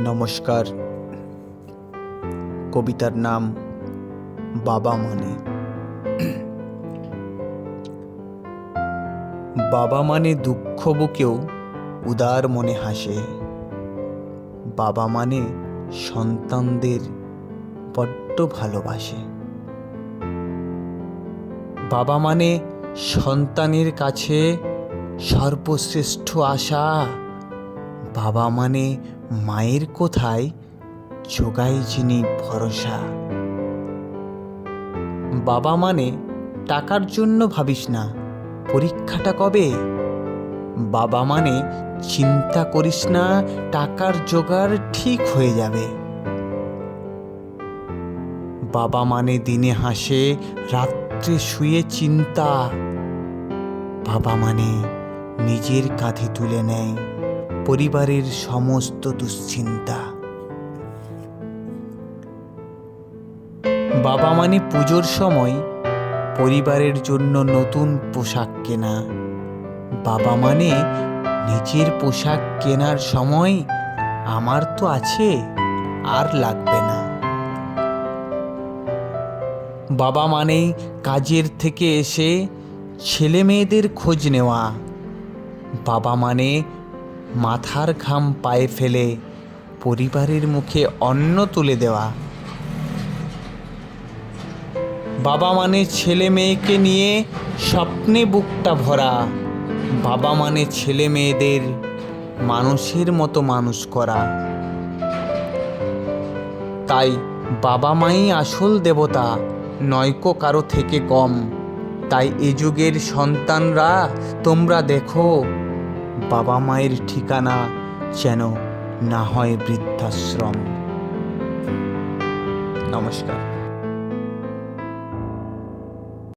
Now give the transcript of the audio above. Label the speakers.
Speaker 1: নমস্কার। কবিতার নাম বাবা মানে। বাবা মানে দুঃখ বুকেও উদার মনে হাসে। বাবা মানে সন্তানদের বড্ড ভালোবাসে। বাবা মানে সন্তানের কাছে সর্বশ্রেষ্ঠ আশা। বাবা মানে মায়ের কোথায় জোগায় যিনি ভরসা। বাবা মানে টাকার জন্য ভাবিস না পরীক্ষাটা কবে। বাবা মানে চিন্তা করিস না টাকার জোগাড় ঠিক হয়ে যাবে। বাবা মানে দিনে হাসে রাত্রে শুয়ে চিন্তা। বাবা মানে নিজের কাঁধে তুলে নেয় পরিবারের সমস্ত দুশ্চিন্তা। বাবা মানে পুজোর সময় পরিবারের জন্য নতুন পোশাক কেনা। বাবা মানে নিজের পোশাক কেনার সময় আমার তো আছে আর লাগবে না। বাবা মানে কাজের থেকে এসে ছেলে মেয়েদের খোঁজ নেওয়া। বাবা মানে মাথার ঘাম পায়ে ফেলে পরিবারের মুখে অন্ন তুলে দেওয়া। বাবা মানে ছেলে মেয়েকে নিয়ে স্বপ্নে বুকটা ভরা। বাবা মানে ছেলে মেয়েদের মানুষের মতো মানুষ করা। তাই বাবা মাই আসল দেবতা, নয়কো কারো থেকে কম। তাই এ যুগের সন্তানরা তোমরা দেখো বাবা মায়ের ঠিকানা যেন না হয় বৃদ্ধাশ্রম। নমস্কার।